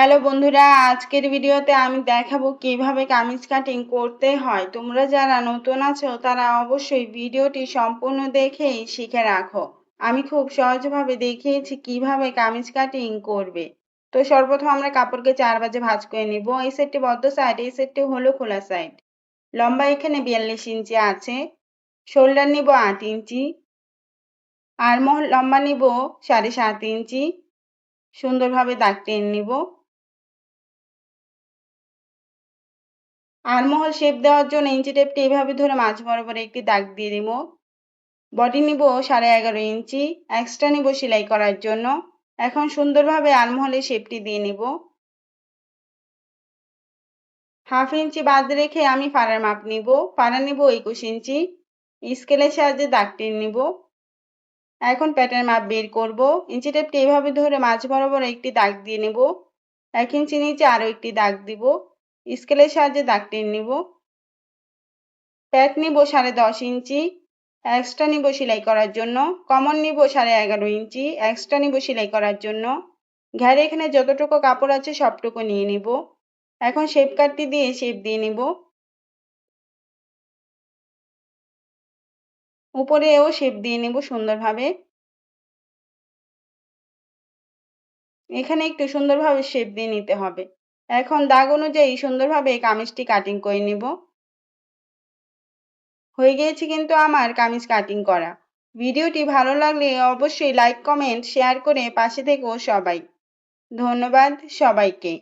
Hello বন্ধুরা, আজকের ভিডিওতে আমি দেখাবো কিভাবে কামিজ কাটিং করতে হয়। তোমরা যারা নতুন আছো তারা অবশ্যই ভিডিওটি সম্পূর্ণ দেখেই শিখে রাখো। আমি খুব সহজভাবে দেখিয়েছি কিভাবে কামিজ কাটিং করবে। তো সর্বপ্রথম আমরা কাপড়কে 4 ভাঁজে ভাঁজ করে নিব। এই সাইডটি বদ্ধ সাইড, এই সাইডটি হলো খোলা সাইড। লম্বা এখানে 42 ইঞ্চি আছে। শোল্ডার নিব 8 ইঞ্চি। আর্মহোল লম্বা নিব 7.5 ইঞ্চি। সুন্দরভাবে দাগ টেনে নিব। আর্মহোল শেপ দেওয়ার জন্য ইঞ্চি টেপটি এইভাবে ধরে মাঝ বরাবর একটি দাগ দিয়ে দিব। বডি নিব 11.5 ইঞ্চি, এক্সট্রা নিব সেলাই করার জন্য। এখন সুন্দরভাবে আর্মহোলের শেপটি দিয়ে নিব। হাফ ইঞ্চি বাদ রেখে আমি ফাড়ার মাপ নিব। ফাড়া নিব 21 ইঞ্চি। স্কেলের সাহায্যে দাগ টেনে নিব। এখন প্যাটার্ন মাপ বের করব। ইঞ্চি টেপটি এইভাবে ধরে মাঝ বরাবর একটি দাগ দিয়ে নেব। 1 ইঞ্চি নিচে আরও একটি দাগ দিব। স্কেলের সাহায্যে দাগ টেনে নিব। প্যাচ নিব 10.5 ইঞ্চি, এক্সট্রা নিব সেলাই করার জন্য। কমন নিব 11.5 ইঞ্চি, এক্সট্রা নিব সেলাই করার জন্য। ঘাড়ে এখানে যতটুকু কাপড় আছে সবটুকু নিয়ে নিব। এখন শেপ কাটটি দিয়ে শেপ দিয়ে নিব। উপরেও শেপ দিয়ে নেব সুন্দরভাবে। এখানে একটু সুন্দরভাবে শেপ দিয়ে নিতে হবে। এখন দাগ অনুযায়ী সুন্দরভাবে কামিজটি কাটিং করে নিব। হয়ে গিয়েছে কিন্তু আমার কামিজ কাটিং করা। ভিডিওটি ভালো লাগলে অবশ্যই লাইক, কমেন্ট, শেয়ার করে পাশে থেকো সবাই। ধন্যবাদ সবাইকে।